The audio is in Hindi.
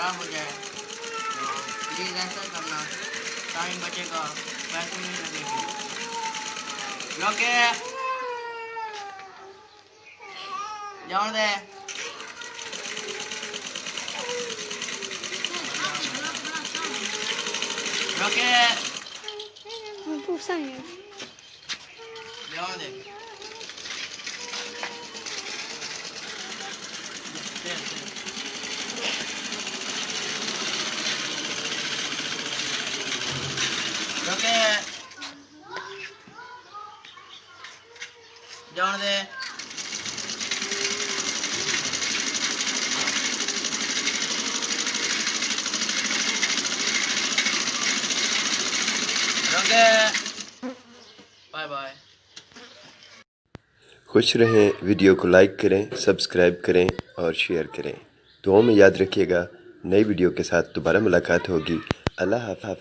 ख़राब हो जाए तो प्लीज़ ऐसा करना, टाइम बचेगा, पैसे नहीं लगेंगे। रोके जाओ दे। रोके जाओ दे। रोके जाओ दे। रोके बाय बाय। खुश रहें, वीडियो को लाइक करें, सब्सक्राइब करें और शेयर करें। दुआओं में याद रखिएगा। नई वीडियो के साथ दोबारा मुलाकात होगी। अल्लाह हाफ़िज़।